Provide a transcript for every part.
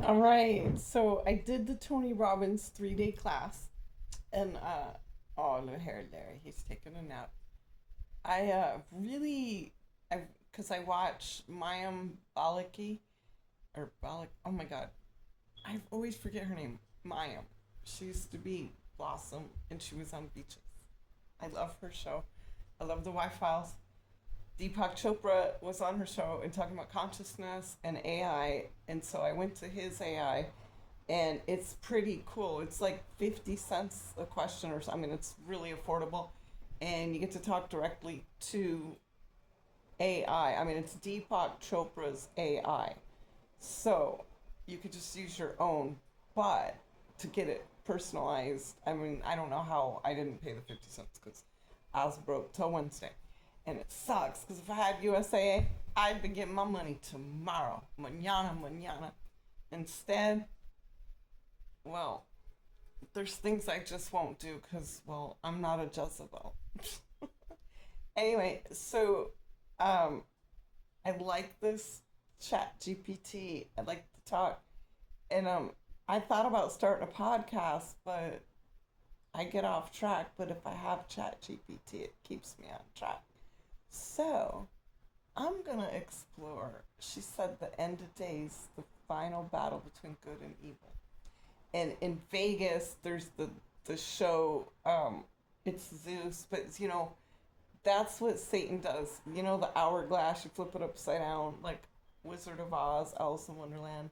All right. So I did the Tony Robbins 3 day class, and oh, look here, Larry, he's taking a nap. I really, I because I watch Mayim Balaki or Balak. Oh my God, I always forget her name. Mayim. She used to be Blossom, and she was on Beaches. I love her show. I love the Y Files. Deepak Chopra was on her show and talking about consciousness and AI, and so I went to his AI, and it's pretty cool. It's like 50 cents a question or something. I mean, it's really affordable, and you get to talk directly to AI. I mean, it's Deepak Chopra's AI. So you could just use your own, but to get it personalized, I mean, I don't know how I didn't pay the 50 cents because I was broke till Wednesday. And it sucks because if I had USAA, I'd be getting my money tomorrow. Mañana, mañana. Instead, well, there's things I just won't do because, well, I'm not a Jezebel. Anyway, so um, I like this chat GPT. I like to talk. And I thought about starting a podcast, but I get off track. But if I have chat GPT, it keeps me on track. So I'm going to explore. She said the end of days, the final battle between good and evil. And in Vegas, there's the show. It's Zeus, but that's what Satan does. You know, the hourglass. You flip it upside down, like Wizard of Oz, Alice in Wonderland,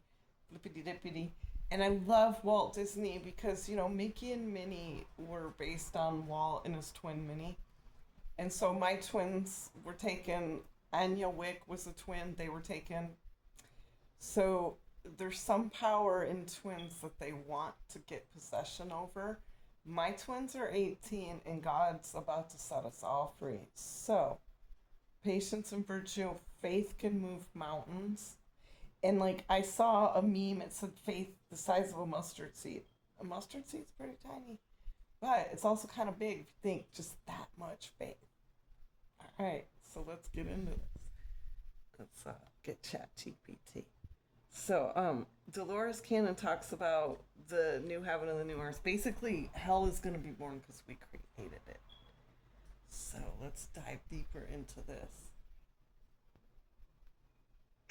flippity dippity. And I love Walt Disney because Mickey and Minnie were based on Walt and his twin Minnie, and so my twins were taken. Anya Wick was a twin; they were taken. So there's some power in twins that they want to get possession over. My twins are 18 and God's about to set us all free. So, patience and virtue, faith can move mountains. And like I saw a meme, it said faith the size of a mustard seed. A mustard seed's pretty tiny, but it's also kind of big if you think just that much faith. All right, so let's get into this. Let's get Chat GPT. So, Dolores Cannon talks about the new heaven and the new earth. Basically, hell is going to be born because we created it. So, let's dive deeper into this.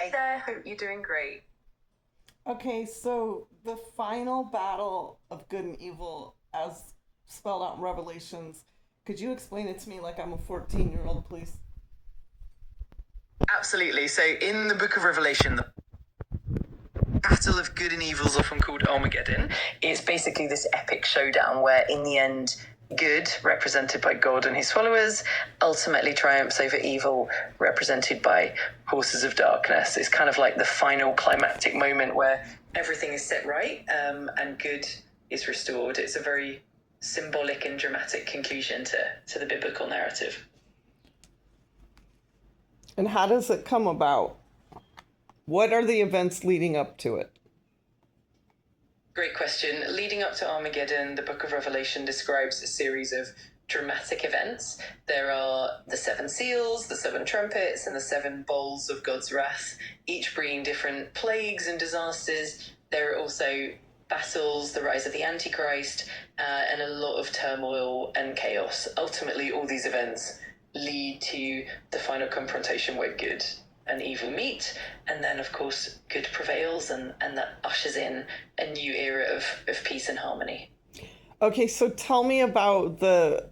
Hey there, hope you're doing great. Okay, so the final battle of good and evil, as spelled out in Revelations, could you explain it to me like I'm a 14-year-old, please? Absolutely. So in the book of Revelation, the battle of good and evil is often called Armageddon. It's basically this epic showdown where in the end, good, represented by God and his followers, ultimately triumphs over evil, represented by forces of darkness. It's kind of like the final climactic moment where everything is set right, and good is restored. It's a very symbolic and dramatic conclusion to the biblical narrative. And how does it come about? What are the events leading up to it? Great question. Leading up to Armageddon, the book of Revelation describes a series of dramatic events. There are the 7 seals, the 7 trumpets, and the 7 bowls of God's wrath, each bringing different plagues and disasters. There are also battles, the rise of the Antichrist, and a lot of turmoil and chaos. Ultimately, all these events lead to the final confrontation where good and evil meet, and then of course good prevails, and that ushers in a new era of peace and harmony. Okay, so tell me about the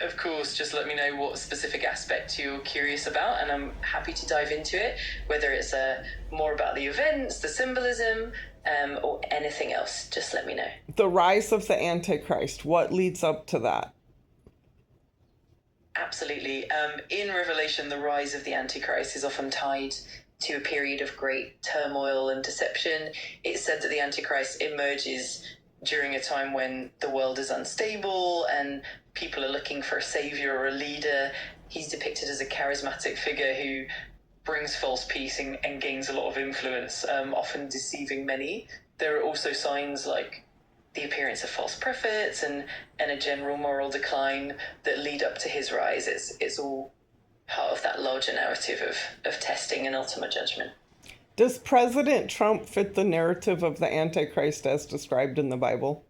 Of course, just let me know what specific aspect you're curious about, and I'm happy to dive into it, whether it's more about the events, the symbolism, or anything else. Just let me know. the rise of the Antichrist. What leads up to that? Absolutely. In Revelation, the rise of the Antichrist is often tied to a period of great turmoil and deception. It's said that the Antichrist emerges during a time when the world is unstable and people are looking for a savior or a leader. He's depicted as a charismatic figure who brings false peace and gains a lot of influence, often deceiving many. There are also signs like the appearance of false prophets and a general moral decline that lead up to his rise. It's all part of that larger narrative of testing and ultimate judgment. Does President Trump fit the narrative of the Antichrist as described in the Bible?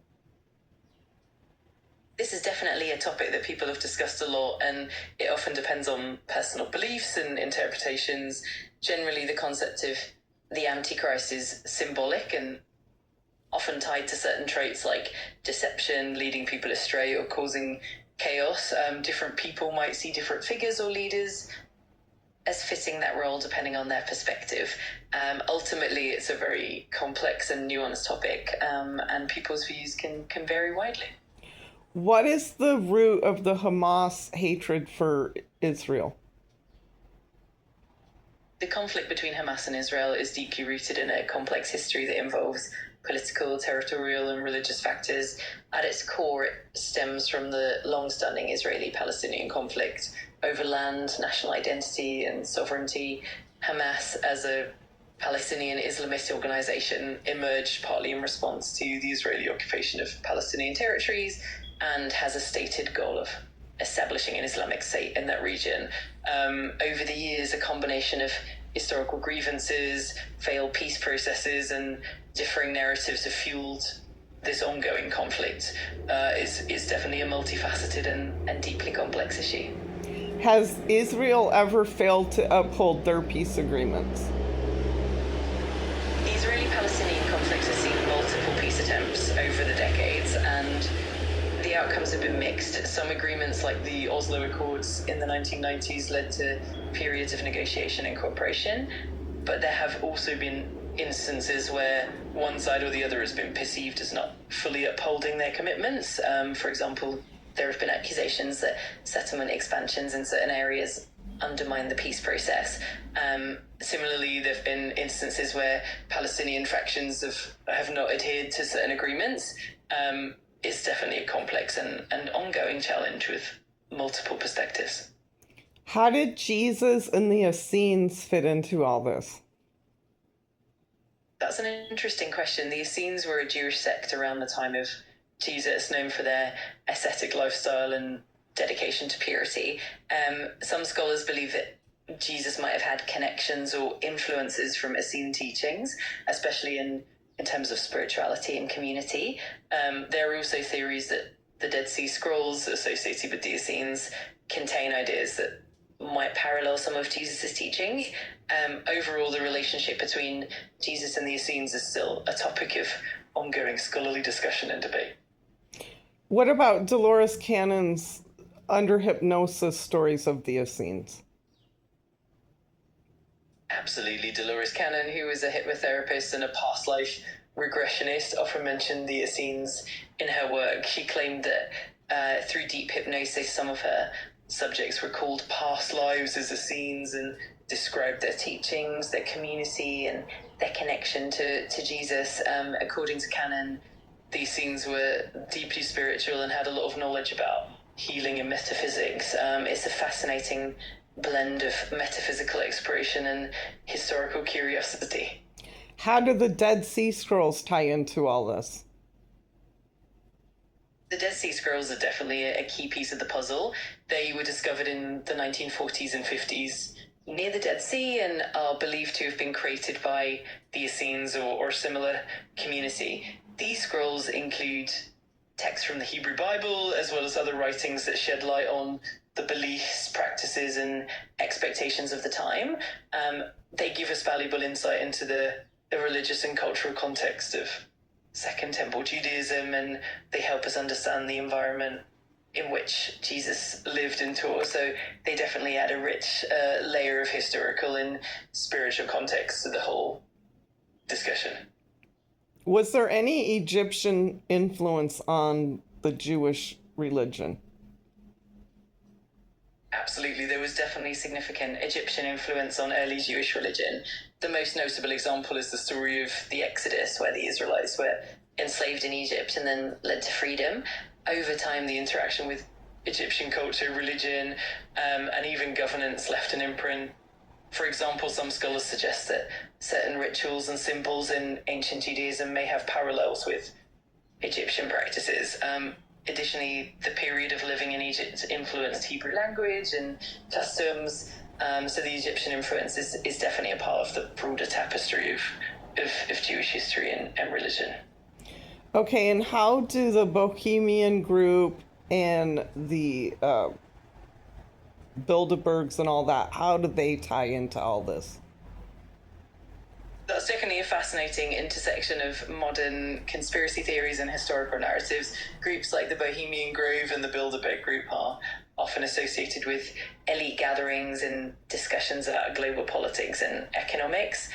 This is definitely a topic that people have discussed a lot, and it often depends on personal beliefs and interpretations. Generally, the concept of the Antichrist is symbolic and often tied to certain traits like deception, leading people astray, or causing chaos. Different people might see different figures or leaders as fitting that role depending on their perspective. Ultimately, it's a very complex and nuanced topic, and people's views can vary widely. What is the root of the Hamas hatred for Israel? The conflict between Hamas and Israel is deeply rooted in a complex history that involves political, territorial, and religious factors. At its core, it stems from the long-standing Israeli-Palestinian conflict over land, national identity, and sovereignty. Hamas, as a Palestinian Islamist organization, emerged partly in response to the Israeli occupation of Palestinian territories and has a stated goal of establishing an Islamic state in that region. Over the years, a combination of historical grievances, failed peace processes, and differing narratives have fueled this ongoing conflict. Is definitely a multifaceted and deeply complex issue. Has Israel ever failed to uphold their peace agreements? The Israeli-Palestinian conflict has seen multiple peace attempts over the decades, and the outcomes have been mixed. Some agreements, like the Oslo Accords in the 1990s, led to periods of negotiation and cooperation, but there have also been instances where one side or the other has been perceived as not fully upholding their commitments. For example, there have been accusations that settlement expansions in certain areas undermine the peace process. Similarly, there have been instances where Palestinian factions have not adhered to certain agreements. It's definitely a complex and ongoing challenge with multiple perspectives. How did Jesus and the Essenes fit into all this? That's an interesting question. The Essenes were a Jewish sect around the time of Jesus, known for their ascetic lifestyle and dedication to purity. Some scholars believe that Jesus might have had connections or influences from Essene teachings, especially in terms of spirituality and community. There are also theories that the Dead Sea Scrolls associated with the Essenes contain ideas that might parallel some of Jesus' teaching. Overall, the relationship between Jesus and the Essenes is still a topic of ongoing scholarly discussion and debate. What about Dolores Cannon's under hypnosis stories of the Essenes? Absolutely. Dolores Cannon, who was a hypnotherapist and a past life regressionist, often mentioned the Essenes in her work. She claimed that through deep hypnosis, some of her subjects recalled past lives as Essenes and described their teachings, their community, and their connection to Jesus. According to Cannon, the Essenes were deeply spiritual and had a lot of knowledge about healing and metaphysics. It's a fascinating blend of metaphysical exploration and historical curiosity. How do the Dead Sea Scrolls tie into all this? The Dead Sea Scrolls are definitely a key piece of the puzzle. They were discovered in the 1940s and 50s near the Dead Sea and are believed to have been created by the Essenes or similar community. These scrolls include texts from the Hebrew Bible, as well as other writings that shed light on the beliefs, practices, and expectations of the time. They give us valuable insight into the religious and cultural context of Second Temple Judaism, and they help us understand the environment in which Jesus lived and taught. So they definitely add a rich layer of historical and spiritual context to the whole discussion. Was there any Egyptian influence on the Jewish religion? Absolutely, there was definitely significant Egyptian influence on early Jewish religion. The most notable example is the story of the Exodus, where the Israelites were enslaved in Egypt and then led to freedom. Over time, the interaction with Egyptian culture, religion, and even governance left an imprint. For example, some scholars suggest that certain rituals and symbols in ancient Judaism may have parallels with Egyptian practices. Additionally, the period of living in Egypt influenced Hebrew language and customs, so the Egyptian influence is definitely a part of the broader broader tapestry of Jewish history and religion. Okay, and how do the Bohemian group and the Bilderbergs and all that, how do they tie into all this? That's definitely a fascinating intersection of modern conspiracy theories and historical narratives. Groups like the Bohemian Grove and the Bilderberg Group are often associated with elite gatherings and discussions about global politics and economics.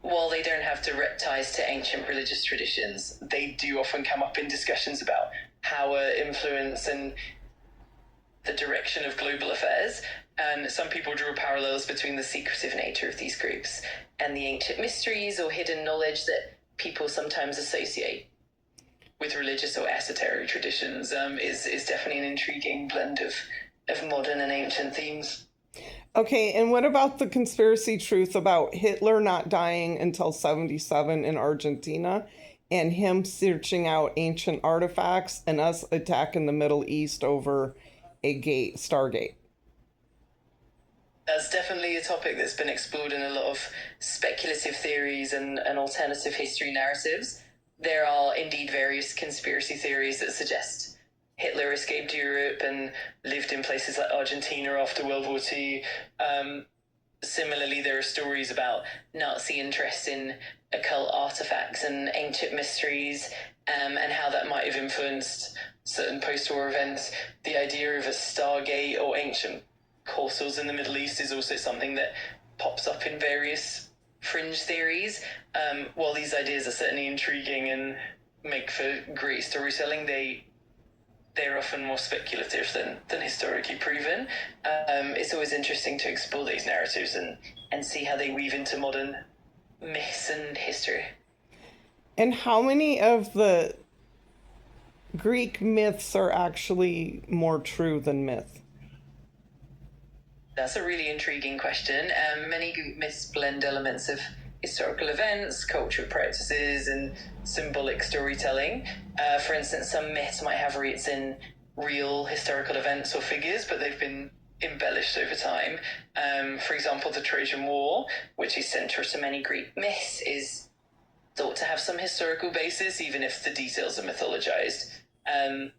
While they don't have direct ties to ancient religious traditions, they do often come up in discussions about power, influence, and the direction of global affairs. And some people draw parallels between the secretive nature of these groups and the ancient mysteries or hidden knowledge that people sometimes associate with religious or esoteric traditions. Is definitely an intriguing blend of modern and ancient themes. Okay, and what about the conspiracy truth about Hitler not dying until 77 in Argentina and him searching out ancient artifacts and us attacking the Middle East over a gate, Stargate? That's definitely a topic that's been explored in a lot of speculative theories and alternative history narratives. There are indeed various conspiracy theories that suggest Hitler escaped Europe and lived in places like Argentina after World War II. Similarly, there are stories about Nazi interest in occult artifacts and ancient mysteries, and how that might have influenced certain post-war events. The idea of a Stargate or ancient portals in the Middle East is also something that pops up in various fringe theories. While these ideas are certainly intriguing and make for great storytelling, they're often more speculative than historically proven. It's always interesting to explore these narratives and see how they weave into modern myths and history. And how many of the Greek myths are actually more true than myth? That's a really intriguing question. Many Greek myths blend elements of historical events, cultural practices, and symbolic storytelling. For instance, some myths might have roots in real historical events or figures, but they've been embellished over time. For example, the Trojan War, which is central to many Greek myths, is thought to have some historical basis, even if the details are mythologized.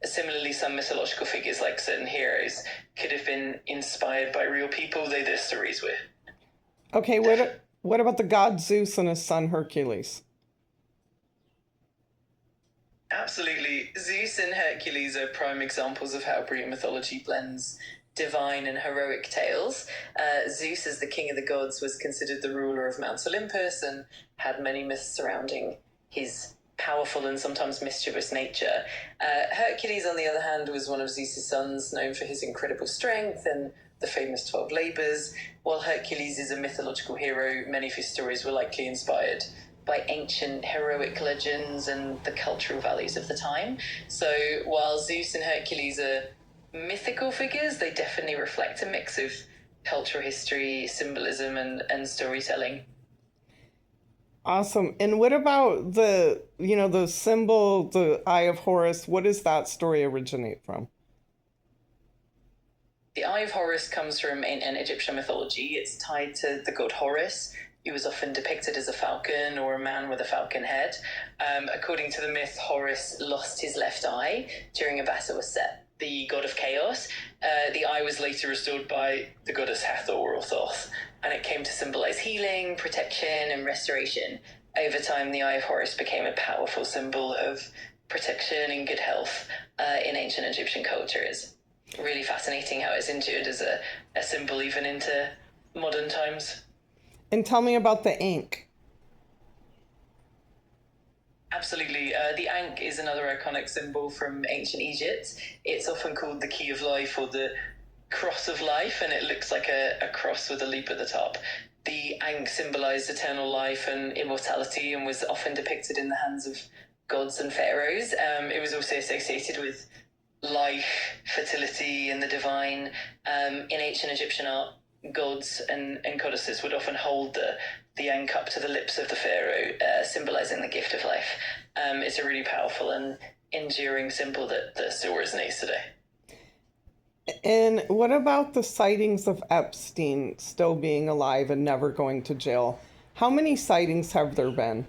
Similarly, some mythological figures, like certain heroes, could have been inspired by real people, though their stories were. Okay, what about the god Zeus and his son Hercules? Absolutely. Zeus and Hercules are prime examples of how Greek mythology blends divine and heroic tales. Zeus, as the king of the gods, was considered the ruler of Mount Olympus and had many myths surrounding his powerful and sometimes mischievous nature. Hercules, on the other hand, was one of Zeus's sons, known for his incredible strength and the famous 12 labours. While Hercules is a mythological hero, many of his stories were likely inspired by ancient heroic legends and the cultural values of the time. So while Zeus and Hercules are mythical figures, they definitely reflect a mix of cultural history, symbolism, and storytelling. Awesome. And what about the symbol, the Eye of Horus? What does that story originate from? The Eye of Horus comes from ancient Egyptian mythology. It's tied to the god Horus. He was often depicted as a falcon or a man with a falcon head. According to the myth, Horus lost his left eye during a battle with Set, the god of chaos. The eye was later restored by the goddess Hathor or Thoth, and it came to symbolize healing, protection, and restoration. Over time, the Eye of Horus became a powerful symbol of protection and good health in ancient Egyptian culture. It's really fascinating how it's endured as a symbol even into modern times. And tell me about the ink. Absolutely. The Ankh is another iconic symbol from ancient Egypt. It's often called the Key of Life or the Cross of Life, and it looks like a cross with a leap at the top. The Ankh symbolized eternal life and immortality and was often depicted in the hands of gods and pharaohs. It was also associated with life, fertility, and the divine. In ancient Egyptian art, gods and goddesses would often hold the Ankh up to the lips of the pharaoh, symbolizing the gift of life. It's a really powerful and enduring symbol that still resonates today. And what about the sightings of Epstein still being alive and never going to jail? How many sightings have there been?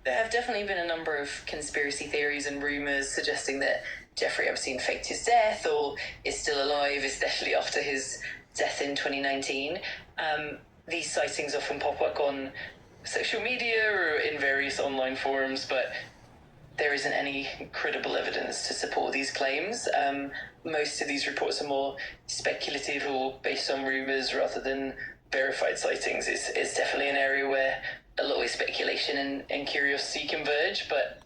There have definitely been a number of conspiracy theories and rumors suggesting that Jeffrey Epstein faked his death or is still alive, especially after his death in 2019. These sightings often pop up on social media or in various online forums, but there isn't any credible evidence to support these claims. Most of these reports are more speculative or based on rumors rather than verified sightings. It's definitely an area where a lot of speculation and curiosity converge, but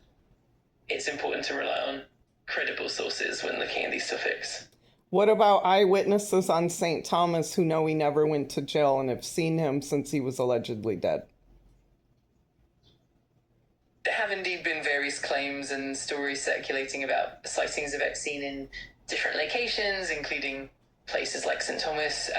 it's important to rely on credible sources when looking at these topics. What about eyewitnesses on St. Thomas who know he never went to jail and have seen him since he was allegedly dead? There have indeed been various claims and stories circulating about sightings of Epstein in different locations, including places like St. Thomas.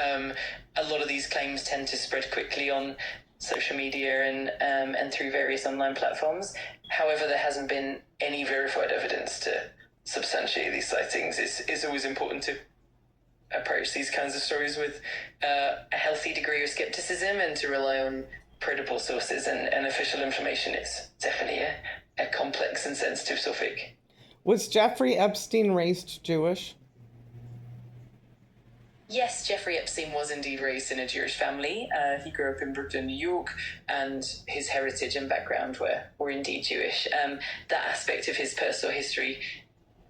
A lot of these claims tend to spread quickly on social media and through various online platforms. However, there hasn't been any verified evidence to substantiate these sightings. It's always important to approach these kinds of stories with a healthy degree of skepticism and to rely on credible sources and official information. It's definitely a complex and sensitive topic. Was Jeffrey Epstein raised Jewish? Yes, Jeffrey Epstein was indeed raised in a Jewish family. He grew up in Brooklyn, New York, and his heritage and background were indeed Jewish. That aspect of his personal history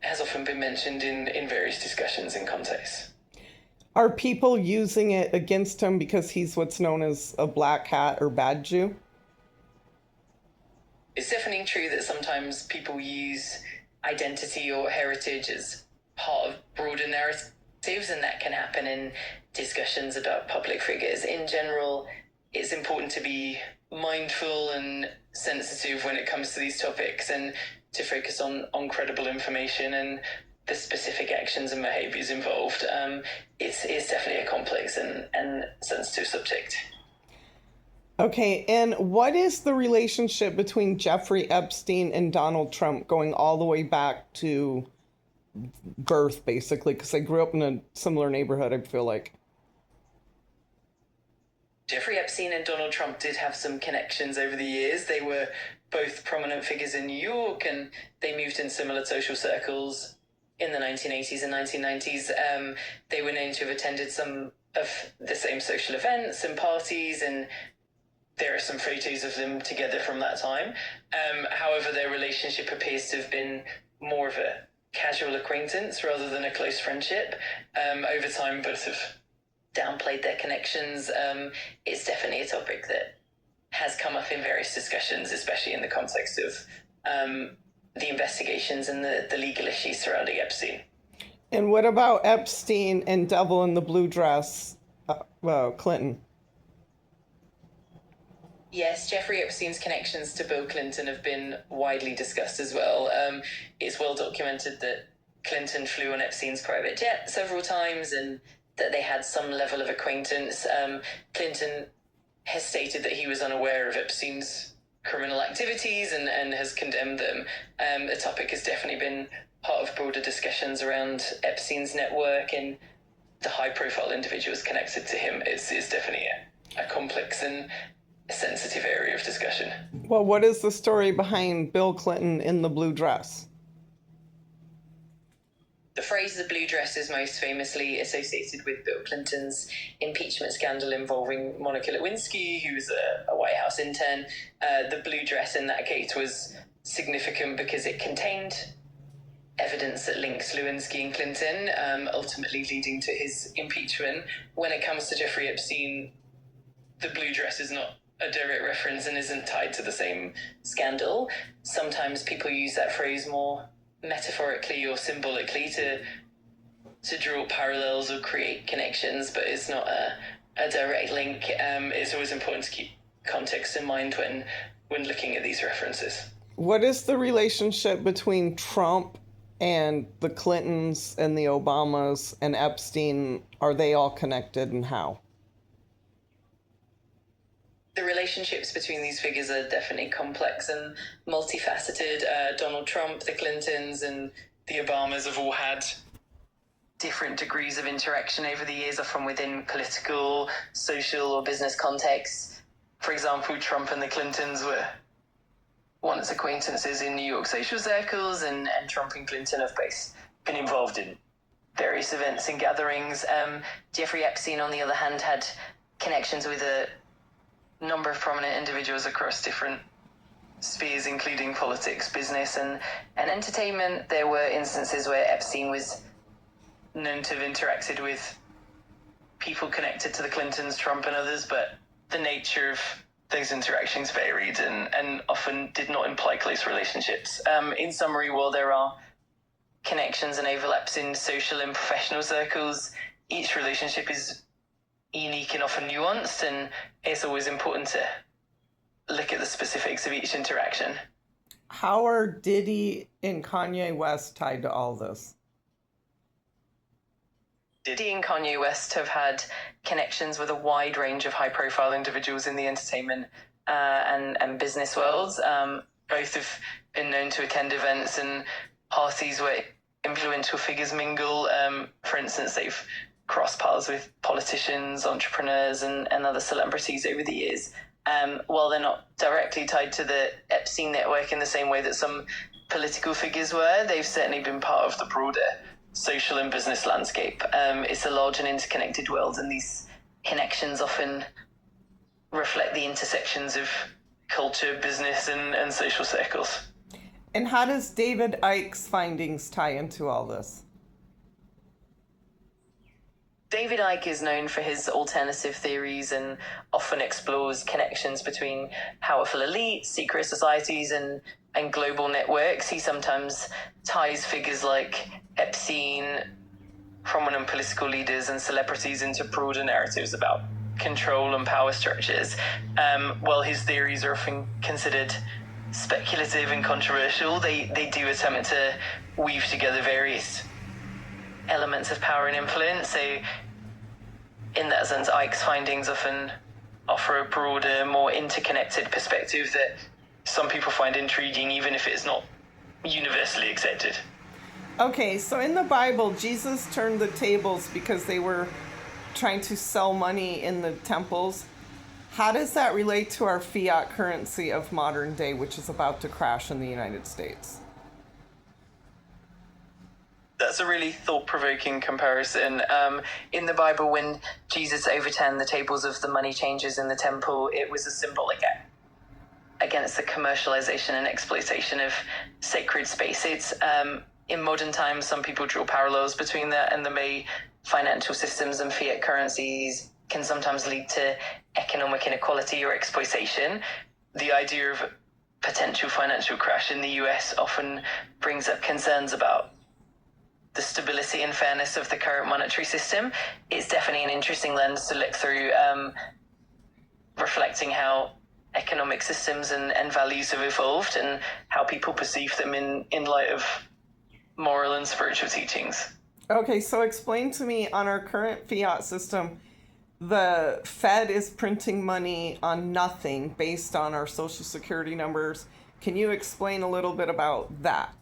has often been mentioned in various discussions and contexts. Are people using it against him because he's what's known as a black hat or bad Jew? It's definitely true that sometimes people use identity or heritage as part of broader narratives, and that can happen in discussions about public figures. In general, it's important to be mindful and sensitive when it comes to these topics and to focus on credible information and the specific actions and behaviors involved. It's definitely a complex and sensitive subject. Okay, and what is the relationship between Jeffrey Epstein and Donald Trump going all the way back to birth, basically? Because I grew up in a similar neighborhood, I feel like. Jeffrey Epstein and Donald Trump did have some connections over the years. They were both prominent figures in New York, and they moved in similar social circles in the 1980s and 1990s. They were known to have attended some of the same social events and parties, and there are some photos of them together from that time. However, their relationship appears to have been more of a casual acquaintance rather than a close friendship. Over time, both have downplayed their connections. It's definitely a topic that has come up in various discussions, especially in the context of the investigations and the legal issues surrounding Epstein. And what about Epstein and Devil in the Blue Dress, Clinton? Yes, Jeffrey Epstein's connections to Bill Clinton have been widely discussed as well. It's well documented that Clinton flew on Epstein's private jet several times and that they had some level of acquaintance. Clinton has stated that he was unaware of Epstein's criminal activities and has condemned them. The topic has definitely been part of broader discussions around Epstein's network and the high-profile individuals connected to him. It's definitely a complex and a sensitive area of discussion. Well, what is the story behind Bill Clinton in the blue dress? The phrase "the blue dress" is most famously associated with Bill Clinton's impeachment scandal involving Monica Lewinsky, who was a White House intern. The blue dress in that case was significant because it contained evidence that links Lewinsky and Clinton, ultimately leading to his impeachment. When it comes to Jeffrey Epstein, the blue dress is not a direct reference and isn't tied to the same scandal. Sometimes people use that phrase more metaphorically or symbolically to draw parallels or create connections, but it's not a direct link. It's always important to keep context in mind when looking at these references. What is the relationship between Trump and the Clintons and the Obamas and Epstein? Are they all connected, and how? The relationships between these figures are definitely complex and multifaceted. Donald Trump, the Clintons, and the Obamas have all had different degrees of interaction over the years, often within political, social, or business contexts. For example, Trump and the Clintons were once acquaintances in New York social circles, and Trump and Clinton have both been involved in various events and gatherings. Jeffrey Epstein, on the other hand, had connections with a number of prominent individuals across different spheres, including politics, business, and entertainment. There were instances where Epstein was known to have interacted with people connected to the Clintons, Trump, and others, but the nature of those interactions varied and often did not imply close relationships. In summary, while there are connections and overlaps in social and professional circles, each relationship is unique and often nuanced, and it's always important to look at the specifics of each interaction. How are Diddy and Kanye West tied to all this? Diddy and Kanye West have had connections with a wide range of high-profile individuals in the entertainment and business worlds. Both have been known to attend events and parties where influential figures mingle. For instance, they've crossed paths with politicians, entrepreneurs, and other celebrities over the years. While they're not directly tied to the Epstein network in the same way that some political figures were, they've certainly been part of the broader social and business landscape. It's a large and interconnected world, and these connections often reflect the intersections of culture, business, and social circles. And how does David Icke's findings tie into all this? David Icke is known for his alternative theories and often explores connections between powerful elites, secret societies, and global networks. He sometimes ties figures like Epstein, prominent political leaders, and celebrities into broader narratives about control and power structures. While his theories are often considered speculative and controversial, they do attempt to weave together various elements of power and influence. So in that sense, Icke's findings often offer a broader, more interconnected perspective that some people find intriguing, even if it's not universally accepted. Okay, so in the Bible, Jesus turned the tables because they were trying to sell money in the temples. How does that relate to our fiat currency of modern day, which is about to crash in the United States? That's a really thought-provoking comparison. In the Bible, when Jesus overturned the tables of the money changers in the temple, it was a symbolic act against the commercialization and exploitation of sacred space. It's in modern times, some people draw parallels between that and the way financial systems and fiat currencies can sometimes lead to economic inequality or exploitation. The idea of a potential financial crash in the US often brings up concerns about the stability and fairness of the current monetary system. It's definitely an interesting lens to look through, reflecting how economic systems and values have evolved and how people perceive them in light of moral and spiritual teachings. Okay, so explain to me, on our current fiat system, the Fed is printing money on nothing based on our social security numbers. Can you explain a little bit about that?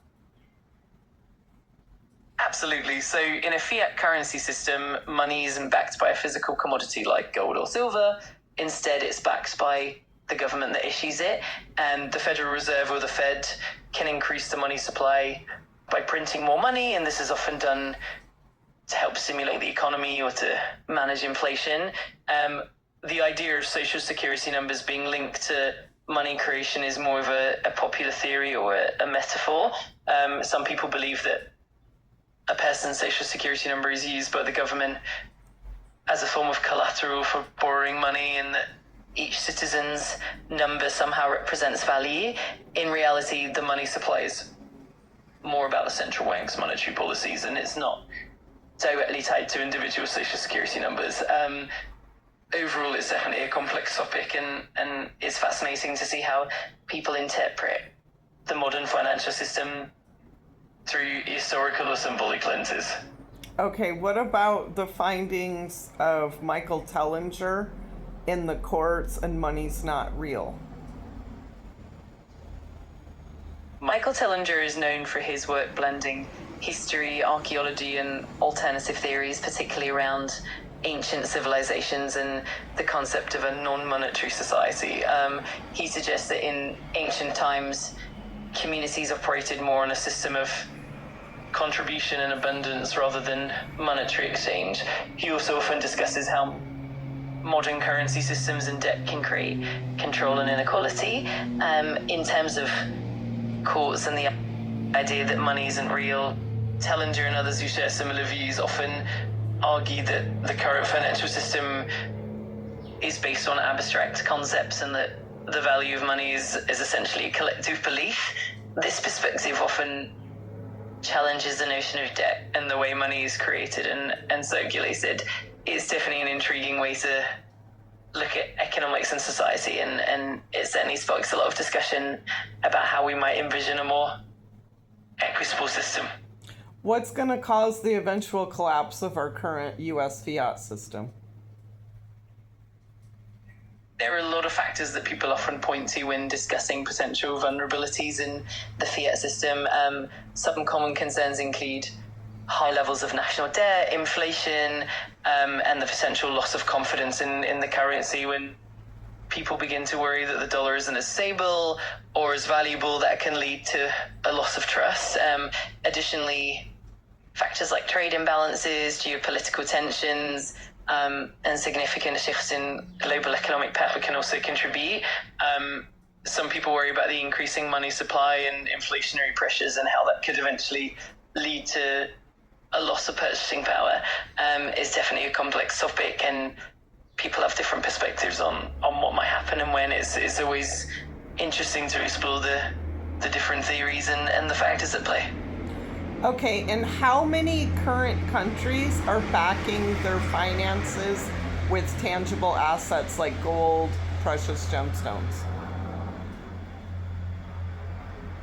Absolutely. So in a fiat currency system, money isn't backed by a physical commodity like gold or silver. Instead, it's backed by the government that issues it. And the Federal Reserve, or the Fed, can increase the money supply by printing more money. And this is often done to help stimulate the economy or to manage inflation. The idea of social security numbers being linked to money creation is more of a popular theory or a metaphor. Some people believe that a person's social security number is used by the government as a form of collateral for borrowing money, and that each citizen's number somehow represents value. In reality, the money supply is more about the central bank's monetary policies, and it's not directly tied to individual social security numbers. Overall, it's definitely a complex topic, and it's fascinating to see how people interpret the modern financial system through historical or symbolic lenses. Okay, what about the findings of Michael Tellinger in the courts and money's not real? Michael Tellinger is known for his work blending history, archaeology, and alternative theories, particularly around ancient civilizations and the concept of a non-monetary society. He suggests that in ancient times, communities operated more on a system of contribution and abundance rather than monetary exchange. He also often discusses how modern currency systems and debt can create control and inequality. In terms of courts and the idea that money isn't real, Tellinger and others who share similar views often argue that the current financial system is based on abstract concepts and that the value of money is essentially a collective belief. This perspective often challenges the notion of debt and the way money is created and circulated. It's definitely an intriguing way to look at economics and society, and it certainly sparks a lot of discussion about how we might envision a more equitable system. What's going to cause the eventual collapse of our current U.S. fiat system? There are a lot of factors that people often point to when discussing potential vulnerabilities in the fiat system. Some common concerns include high levels of national debt, inflation, and the potential loss of confidence in the currency. When people begin to worry that the dollar isn't as stable or as valuable, that can lead to a loss of trust. Additionally, factors like trade imbalances, geopolitical tensions, and significant shifts in global economic power can also contribute. Some people worry about the increasing money supply and inflationary pressures and how that could eventually lead to a loss of purchasing power. It's definitely a complex topic, and people have different perspectives on what might happen and when. It's always interesting to explore the different theories and the factors at play. Okay, and how many current countries are backing their finances with tangible assets like gold, precious gemstones?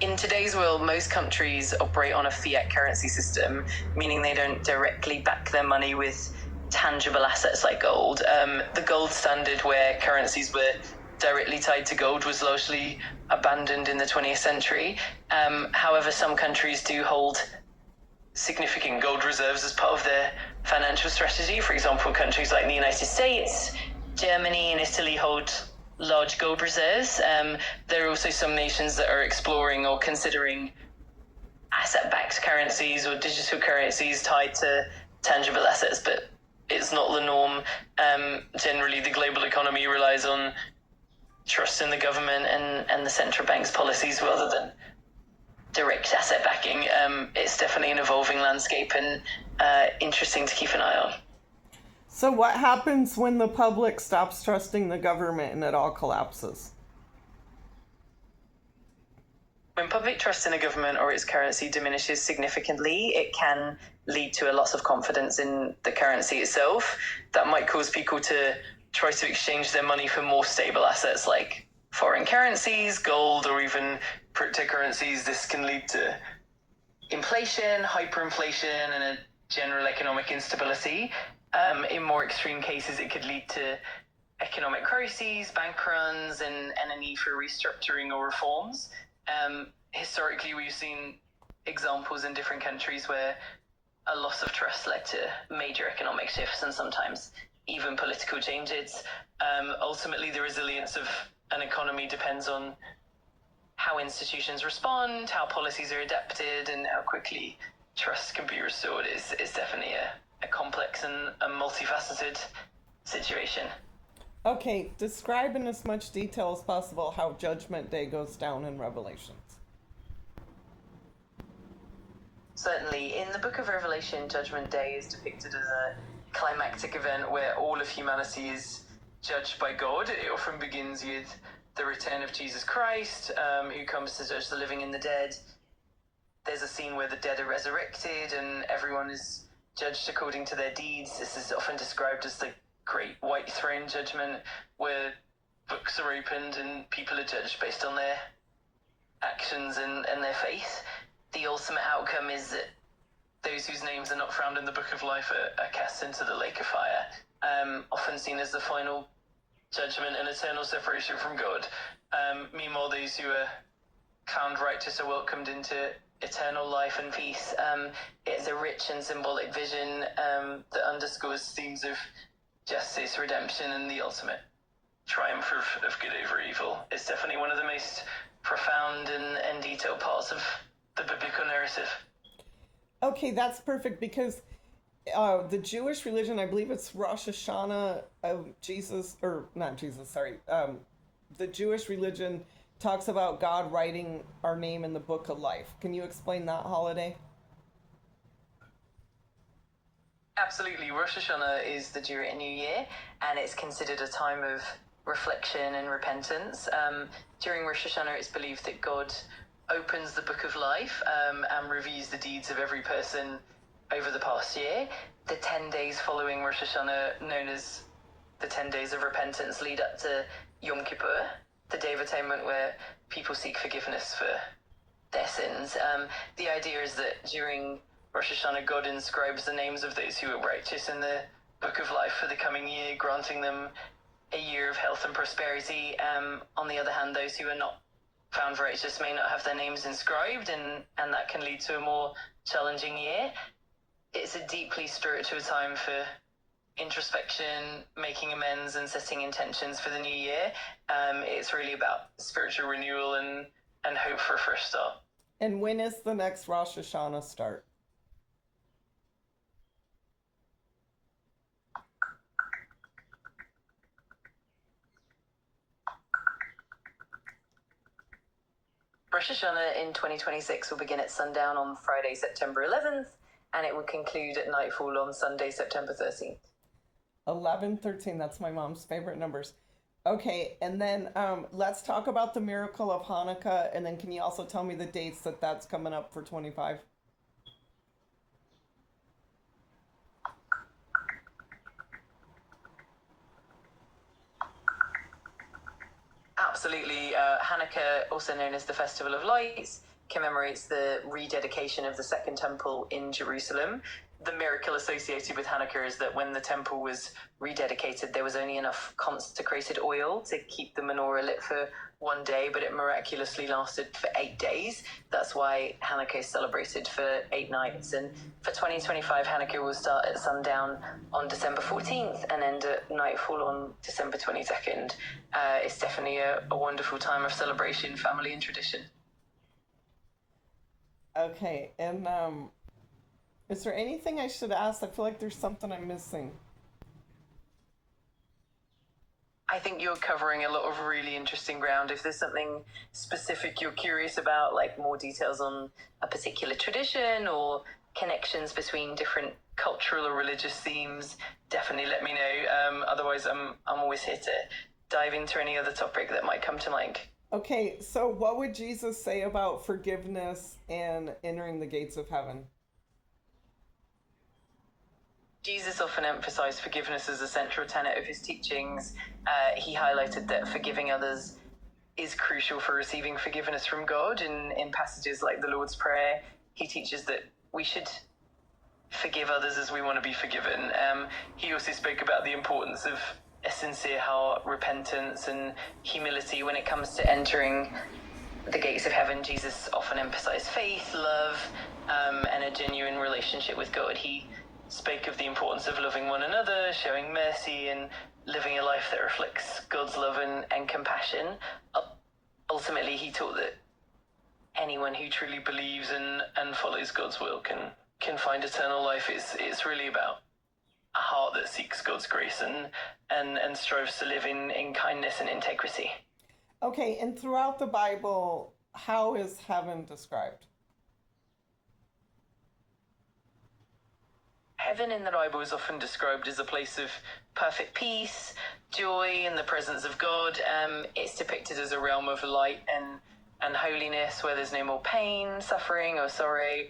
In today's world, most countries operate on a fiat currency system, meaning they don't directly back their money with tangible assets like gold. The gold standard, where currencies were directly tied to gold, was largely abandoned in the 20th century. However, some countries do hold significant gold reserves as part of their financial strategy. For example, countries like the United States, Germany, and Italy hold large gold reserves. There are also some nations that are exploring or considering asset-backed currencies or digital currencies tied to tangible assets, but it's not the norm. Generally, the global economy relies on trust in the government and the central bank's policies rather than direct asset backing. It's definitely an evolving landscape and interesting to keep an eye on. So what happens when the public stops trusting the government and it all collapses? When public trust in a government or its currency diminishes significantly, it can lead to a loss of confidence in the currency itself. That might cause people to try to exchange their money for more stable assets like foreign currencies, gold, or even cryptocurrencies. This can lead to inflation, hyperinflation, and a general economic instability. In more extreme cases, it could lead to economic crises, bank runs, and a need for restructuring or reforms. Historically, we've seen examples in different countries where a loss of trust led to major economic shifts and sometimes even political changes. Ultimately, the resilience of an economy depends on how institutions respond, how policies are adapted, and how quickly trust can be restored. It's definitely a complex and a multifaceted situation. Okay, describe in as much detail as possible how Judgment Day goes down in Revelations. Certainly. In the Book of Revelation, Judgment Day is depicted as a climactic event where all of humanity is judged by God. It often begins with the return of Jesus Christ, who comes to judge the living and the dead. There's a scene where the dead are resurrected and everyone is judged according to their deeds. This is often described as the Great White Throne Judgment, where books are opened and people are judged based on their actions and their faith. The ultimate outcome is that those whose names are not found in the Book of Life are cast into the lake of fire, often seen as the final judgment and eternal separation from God. Meanwhile, those who are found righteous are welcomed into eternal life and peace. It's a rich and symbolic vision that underscores themes of justice, redemption, and the ultimate triumph of good over evil. It's definitely one of the most profound and detailed parts of the biblical narrative. Okay, that's perfect because the Jewish religion, I believe it's Rosh Hashanah of Jesus, or not Jesus, sorry. The Jewish religion talks about God writing our name in the book of life. Can you explain that holiday? Absolutely. Rosh Hashanah is the Jewish New Year, and it's considered a time of reflection and repentance. During Rosh Hashanah, it's believed that God opens the book of life and reviews the deeds of every person over the past year. The 10 days following Rosh Hashanah, known as the 10 days of repentance, lead up to Yom Kippur, the Day of Atonement, where people seek forgiveness for their sins. The idea is that during Rosh Hashanah, God inscribes the names of those who are righteous in the book of life for the coming year, granting them a year of health and prosperity. On the other hand, those who are not found righteous may not have their names inscribed, and that can lead to a more challenging year. It's a deeply spiritual time for introspection, making amends, and setting intentions for the new year. It's really about spiritual renewal and hope for a fresh start. And when is the next Rosh Hashanah start? Rosh Hashanah in 2026 will begin at sundown on Friday, September 11th, and it will conclude at nightfall on Sunday, September 13th. 11, 13, that's my mom's favorite numbers. Okay, and then let's talk about the miracle of Hanukkah, and then can you also tell me the dates that that's coming up for 25? Absolutely. Hanukkah, also known as the Festival of Lights, commemorates the rededication of the Second Temple in Jerusalem. The miracle associated with Hanukkah is that when the temple was rededicated, there was only enough consecrated oil to keep the menorah lit for one day, but it miraculously lasted for 8 days. That's why Hanukkah is celebrated for 8 nights. And for 2025, Hanukkah will start at sundown on December 14th and end at nightfall on December 22nd. It's definitely a wonderful time of celebration, family, and tradition. Okay, and is there anything I should ask? I feel like there's something I'm missing. I think you're covering a lot of really interesting ground. If there's something specific you're curious about, like more details on a particular tradition or connections between different cultural or religious themes, definitely let me know. Otherwise, I'm always here to dive into any other topic that might come to mind. Okay, so what would Jesus say about forgiveness and entering the gates of heaven? Jesus often emphasized forgiveness as a central tenet of his teachings. He highlighted that forgiving others is crucial for receiving forgiveness from God. In passages like the Lord's Prayer, he teaches that we should forgive others as we want to be forgiven. He also spoke about the importance of a sincere heart, repentance, and humility when it comes to entering the gates of heaven. Jesus often emphasized faith, love, and a genuine relationship with God. He spoke of the importance of loving one another, showing mercy, and living a life that reflects God's love and compassion. Ultimately, he taught that anyone who truly believes and follows God's will can find eternal life. It's really about a heart that seeks God's grace and strives to live in kindness and integrity. Okay, and throughout the Bible, how is heaven described? Heaven in the Bible is often described as a place of perfect peace, joy, and the presence of God. It's depicted as a realm of light and holiness where there's no more pain, suffering, or sorrow.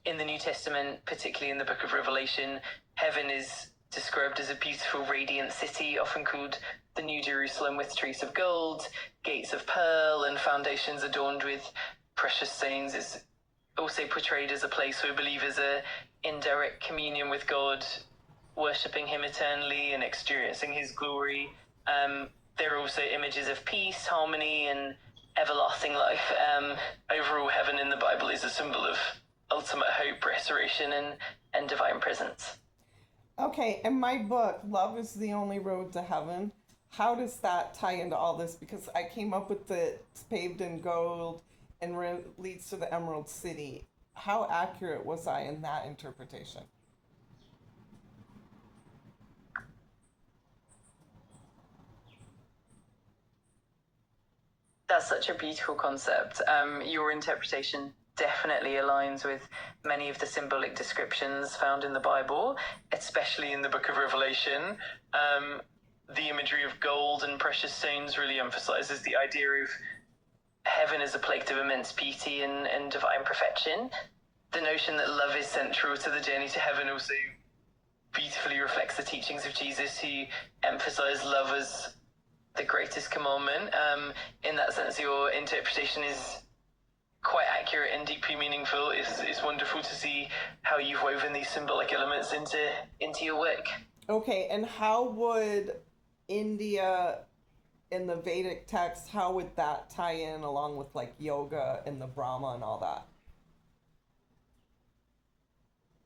In the New Testament, particularly in the book of Revelation, heaven is described as a beautiful, radiant city, often called the New Jerusalem, with streets of gold, gates of pearl, and foundations adorned with precious stones. It's also portrayed as a place where believers are in direct communion with God, worshipping him eternally and experiencing his glory. There are also images of peace, harmony, and everlasting life. Overall, heaven in the Bible is a symbol of ultimate hope, restoration, and divine presence. Okay, and my book, Love is the Only Road to Heaven, how does that tie into all this? Because I came up with the it's paved in gold and leads to the Emerald City. How accurate was I in that interpretation? That's such a beautiful concept. Your interpretation definitely aligns with many of the symbolic descriptions found in the Bible, especially in the book of Revelation. The imagery of gold and precious stones really emphasizes the idea of heaven as a place of immense beauty and divine perfection. The notion that love is central to the journey to heaven also beautifully reflects the teachings of Jesus, who emphasize love as the greatest commandment. In that sense, your interpretation is quite accurate and deeply meaningful. It's wonderful to see how you've woven these symbolic elements into your work. Okay, and how would India in the Vedic text, how would that tie in along with like yoga and the Brahma and all that?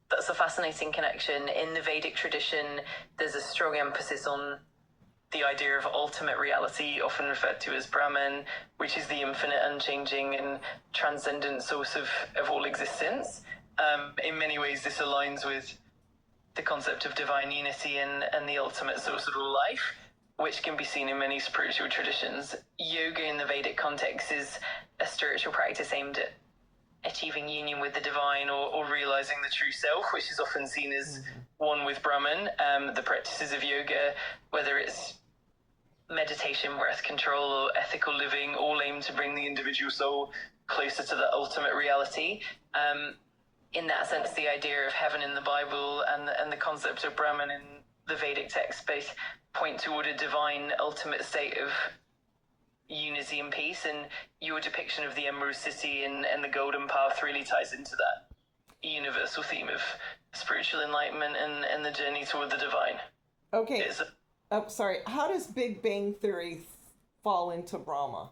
That's a fascinating connection. In the Vedic tradition, there's a strong emphasis on the idea of ultimate reality, often referred to as Brahman, which is the infinite, unchanging, and transcendent source of all existence. In many ways, this aligns with the concept of divine unity and the ultimate source of all life, which can be seen in many spiritual traditions. Yoga in the Vedic context is a spiritual practice aimed at achieving union with the divine or realizing the true self, which is often seen as one with Brahman. The practices of yoga, whether it's meditation, breath control, or ethical living, all aim to bring the individual soul closer to the ultimate reality. In that sense, the idea of heaven in the Bible and the concept of Brahman in the Vedic text both point toward a divine ultimate state of unity and peace, and your depiction of the Emerald City and the Golden Path really ties into that universal theme of spiritual enlightenment and the journey toward the divine. Okay. Sorry. How does Big Bang Theory fall into Brahma?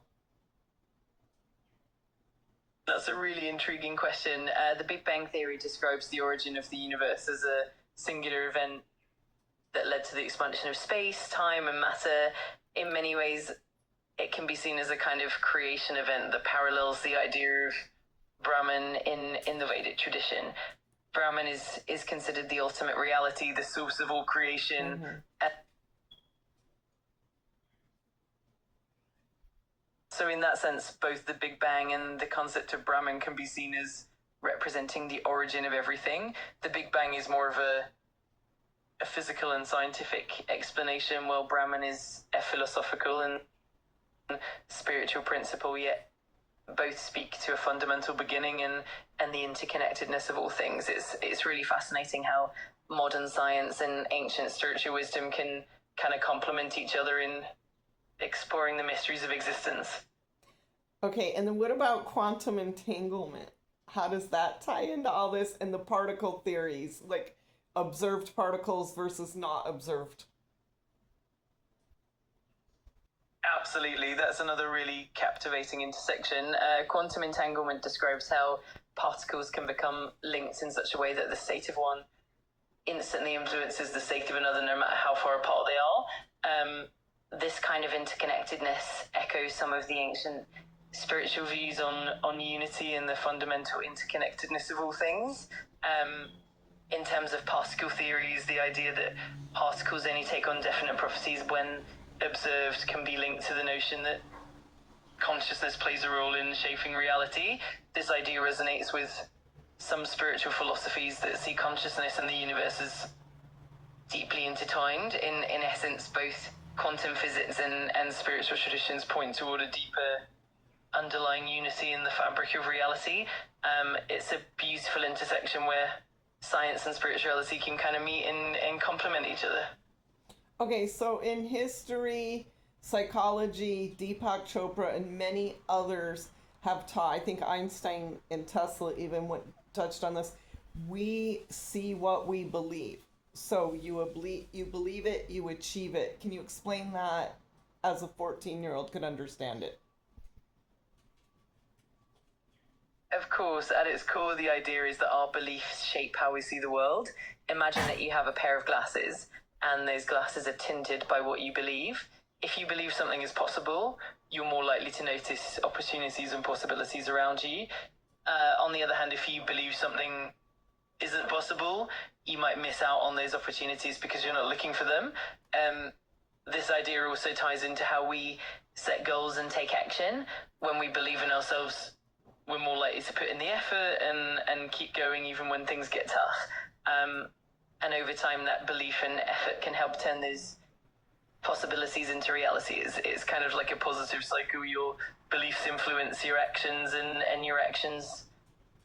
That's a really intriguing question. The Big Bang Theory describes the origin of the universe as a singular event that led to the expansion of space, time, and matter. In many ways, it can be seen as a kind of creation event that parallels the idea of Brahman in the Vedic tradition. Brahman is considered the ultimate reality, the source of all creation. So in that sense, both the Big Bang and the concept of Brahman can be seen as representing the origin of everything. The Big Bang is more of a physical and scientific explanation, while Brahman is a philosophical and spiritual principle, yet both speak to a fundamental beginning and the interconnectedness of all things. It's really fascinating how modern science and ancient spiritual wisdom can kind of complement each other in exploring the mysteries of existence. Okay, and then what about quantum entanglement? How does that tie into all this and the particle theories, like observed particles versus not observed? Absolutely, that's another really captivating intersection. Quantum entanglement describes how particles can become linked in such a way that the state of one instantly influences the state of another, no matter how far apart they are. This kind of interconnectedness echoes some of the ancient spiritual views on unity and the fundamental interconnectedness of all things. In terms of particle theories, the idea that particles only take on definite properties when observed can be linked to the notion that consciousness plays a role in shaping reality. This idea resonates with some spiritual philosophies that see consciousness and the universe as deeply intertwined. In essence, both quantum physics and spiritual traditions point toward a deeper underlying unity in the fabric of reality. It's a beautiful intersection where science and spirituality can kind of meet and complement each other. Okay, so in history, psychology, Deepak Chopra, and many others have taught, I think Einstein and Tesla even touched on this, we see what we believe. So you believe it, you achieve it. Can you explain that as a 14-year-old could understand it? Of course, at its core, the idea is that our beliefs shape how we see the world. Imagine that you have a pair of glasses, and those glasses are tinted by what you believe. If you believe something is possible, you're more likely to notice opportunities and possibilities around you. On the other hand, if you believe something isn't possible, you might miss out on those opportunities because you're not looking for them. This idea also ties into how we set goals and take action. When we believe in ourselves, we're more likely to put in the effort and keep going even when things get tough. And over time, that belief and effort can help turn those possibilities into reality. It's kind of like a positive cycle. Your beliefs influence your actions, and your actions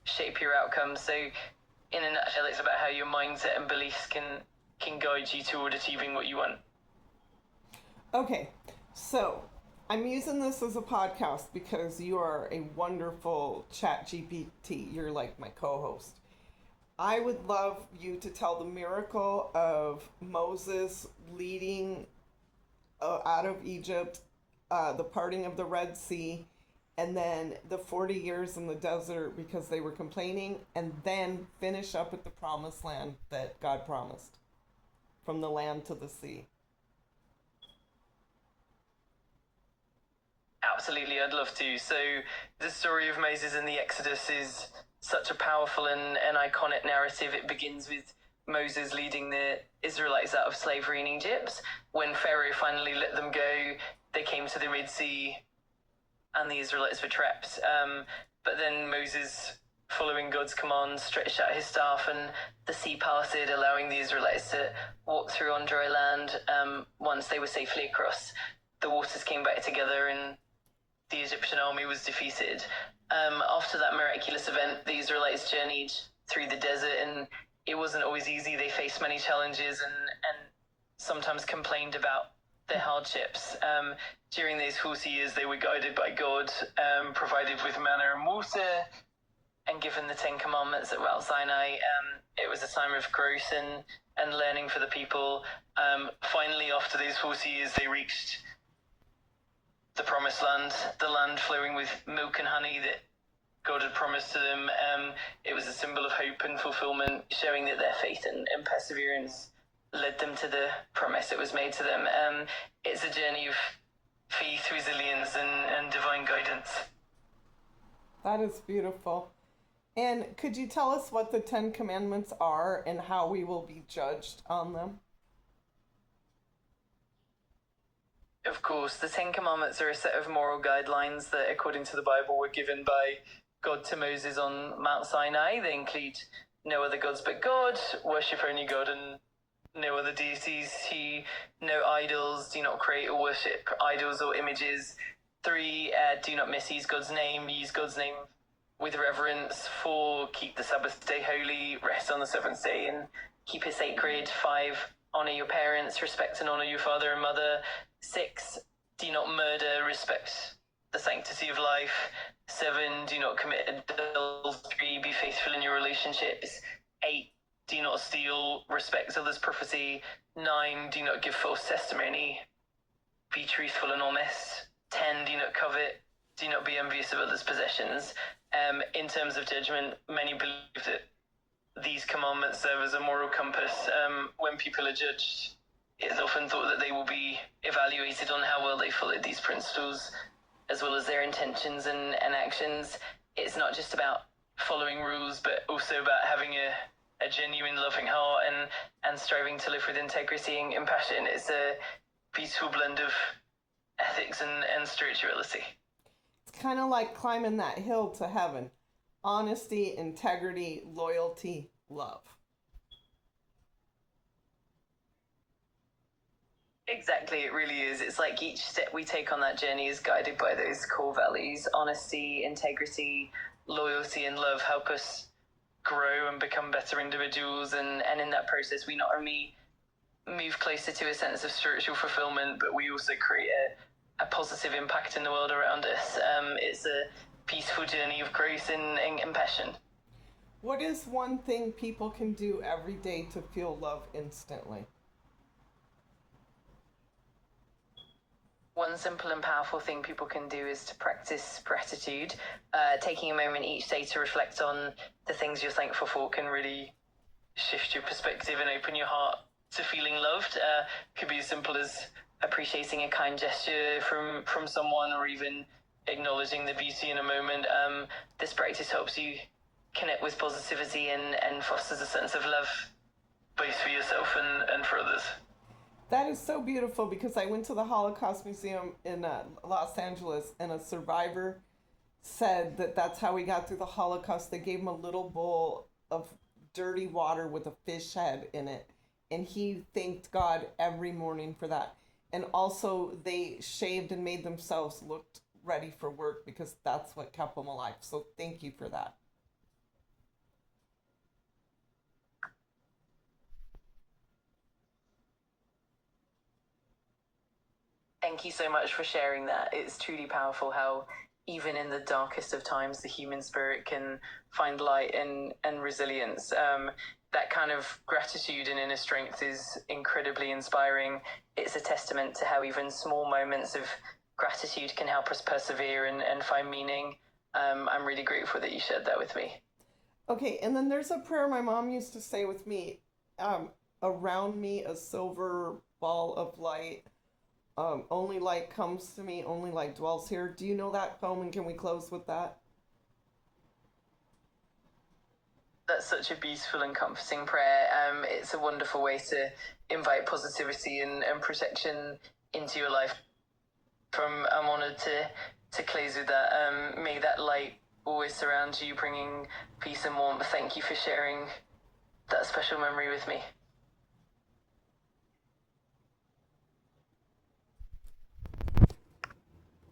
shape your outcomes. So in a nutshell, it's about how your mindset and beliefs can guide you toward achieving what you want. Okay, so I'm using this as a podcast because you are a wonderful chat GPT. You're like my co-host. I would love you to tell the miracle of Moses leading out of Egypt, the parting of the Red Sea, and then the 40 years in the desert because they were complaining, and then finish up at the promised land that God promised, from the land to the sea. Absolutely, I'd love to. So the story of Moses and the Exodus is such a powerful and iconic narrative. It begins with Moses leading the Israelites out of slavery in Egypt. When Pharaoh finally let them go, they came to the Red Sea and the Israelites were trapped. But then Moses, following God's command, stretched out his staff and the sea parted, allowing the Israelites to walk through on dry land. Once they were safely across, the waters came back together and the Egyptian army was defeated. After that miraculous event, the Israelites journeyed through the desert, and it wasn't always easy. They faced many challenges and sometimes complained about their hardships. During those 40 years, they were guided by God, provided with manna and water, and given the 10 Commandments at Mount Sinai. It was a time of growth and learning for the people. Finally, after those 40 years, they reached the promised land, the land flowing with milk and honey that God had promised to them. It was a symbol of hope and fulfillment, showing that their faith and perseverance led them to the promise that was made to them. It's a journey of faith, resilience, and divine guidance. That is beautiful. And could you tell us what the 10 Commandments are and how we will be judged on them? Of course, the 10 Commandments are a set of moral guidelines that, according to the Bible, were given by God to Moses on Mount Sinai. They include no other gods but God, worship only God and no other deities, no idols, do not create or worship idols or images. 3, do not misuse God's name, use God's name with reverence. 4, keep the Sabbath day holy, rest on the seventh day and keep it sacred. 5, honor your parents, respect and honor your father and mother. 6, do not murder, respect the sanctity of life. 7, do not commit adultery, be faithful in your relationships. 8, do not steal, respect others' property. 9, do not give false testimony, be truthful and honest. 10, do not covet, do not be envious of others' possessions. In terms of judgment, many believe that these commandments serve as a moral compass. When people are judged, it is often thought that they will be evaluated on how well they followed these principles, as well as their intentions and actions. It's not just about following rules, but also about having a genuine loving heart and striving to live with integrity and passion. It's a beautiful blend of ethics and spirituality. It's kind of like climbing that hill to heaven. Honesty, integrity, loyalty, love. Exactly, it really is. It's like each step we take on that journey is guided by those core values. Honesty, integrity, loyalty, and love help us grow and become better individuals. And in that process, we not only move closer to a sense of spiritual fulfillment, but we also create a positive impact in the world around us. It's a peaceful journey of growth and passion. What is one thing people can do every day to feel love instantly? One simple and powerful thing people can do is to practice gratitude. Taking a moment each day to reflect on the things you're thankful for can really shift your perspective and open your heart to feeling loved. Could be as simple as appreciating a kind gesture from someone, or even acknowledging the beauty in a moment. This practice helps you connect with positivity and fosters a sense of love, both for yourself and for others. That is so beautiful because I went to the Holocaust Museum in Los Angeles, and a survivor said that that's how he got through the Holocaust. They gave him a little bowl of dirty water with a fish head in it, and he thanked God every morning for that. And also, they shaved and made themselves look ready for work because that's what kept them alive. So, thank you for that. Thank you so much for sharing that. It's truly powerful how, even in the darkest of times, the human spirit can find light and resilience. That kind of gratitude and inner strength is incredibly inspiring. It's a testament to how even small moments of gratitude can help us persevere and find meaning. I'm really grateful that you shared that with me. Okay, and then there's a prayer my mom used to say with me, around me a silver ball of light. Only light comes to me, only light dwells here. Do you know that poem, and can we close with that? That's such a beautiful and comforting prayer. It's a wonderful way to invite positivity and protection into your life. I'm honoured to close with that. May that light always surround you, bringing peace and warmth. Thank you for sharing that special memory with me.